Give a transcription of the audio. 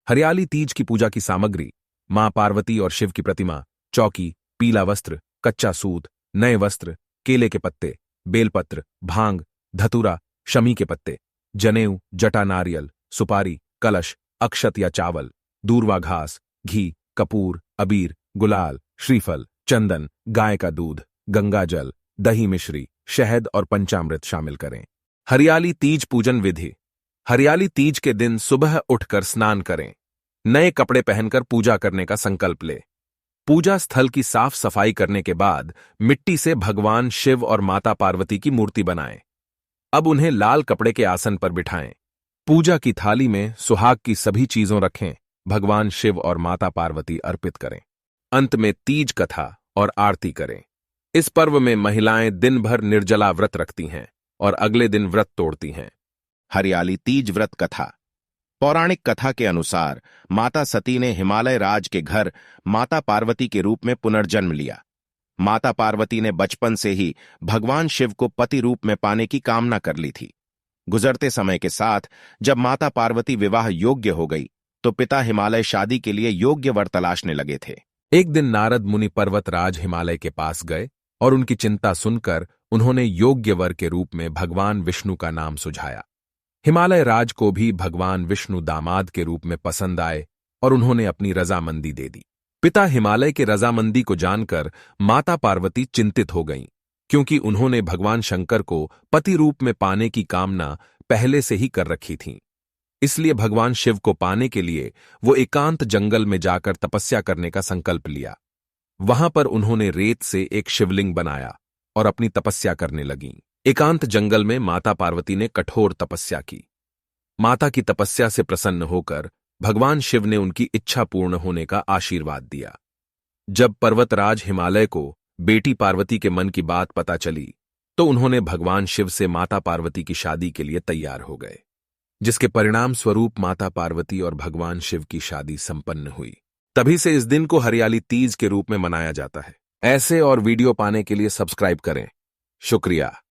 हरियाली तीज की पूजा की सामग्री: मां पार्वती और शिव की प्रतिमा, चौकी, पीला वस्त्र, कच्चा सूत, नए वस्त्र, केले के पत्ते, बेलपत्र, भांग, धतूरा, शमी के पत्ते, जनेऊ, जटा, नारियल, सुपारी, कलश, अक्षत या चावल, दूर्वा घास, घी, कपूर, अबीर, गुलाल, श्रीफल, चंदन, गाय का दूध, गंगा जल, दही मिश्री, शहद और पंचामृत शामिल करें। हरियाली तीज पूजन विधि: हरियाली तीज के दिन सुबह उठकर स्नान करें। नए कपड़े पहनकर पूजा करने का संकल्प ले। पूजा स्थल की साफ सफाई करने के बाद मिट्टी से भगवान शिव और माता पार्वती की मूर्ति बनाएं। अब उन्हें लाल कपड़े के आसन पर बिठाएं। पूजा की थाली में सुहाग की सभी चीजों रखें। भगवान शिव और माता पार्वती अर्पित करें। अंत में तीज कथा और आरती करें। इस पर्व में महिलाएं दिन भर निर्जला व्रत रखती हैं और अगले दिन व्रत तोड़ती हैं। हरियाली तीज व्रत कथा। पौराणिक कथा के अनुसार माता सती ने हिमालय राज के घर माता पार्वती के रूप में पुनर्जन्म लिया। माता पार्वती ने बचपन से ही भगवान शिव को पति रूप में पाने की कामना कर ली थी। गुजरते समय के साथ जब माता पार्वती विवाह योग्य हो गई तो पिता हिमालय शादी के लिए योग्य वर तलाशने लगे थे। एक दिन नारद मुनि पर्वत राज हिमालय के पास गए और उनकी चिंता सुनकर उन्होंने योग्य वर के रूप में भगवान विष्णु का नाम सुझाया। हिमालय राज को भी भगवान विष्णु दामाद के रूप में पसंद आए और उन्होंने अपनी रजामंदी दे दी। पिता हिमालय के रजामंदी को जानकर माता पार्वती चिंतित हो गईं, क्योंकि उन्होंने भगवान शंकर को पति रूप में पाने की कामना पहले से ही कर रखी थी। इसलिए भगवान शिव को पाने के लिए वो एकांत जंगल में जाकर तपस्या करने का संकल्प लिया। वहां पर उन्होंने रेत से एक शिवलिंग बनाया और अपनी तपस्या करने लगीं। एकांत जंगल में माता पार्वती ने कठोर तपस्या की। माता की तपस्या से प्रसन्न होकर भगवान शिव ने उनकी इच्छा पूर्ण होने का आशीर्वाद दिया। जब पर्वतराज हिमालय को बेटी पार्वती के मन की बात पता चली तो उन्होंने भगवान शिव से माता पार्वती की शादी के लिए तैयार हो गए, जिसके परिणाम स्वरूप माता पार्वती और भगवान शिव की शादी संपन्न हुई। तभी से इस दिन को हरियाली तीज के रूप में मनाया जाता है। ऐसे और वीडियो पाने के लिए सब्सक्राइब करें। शुक्रिया।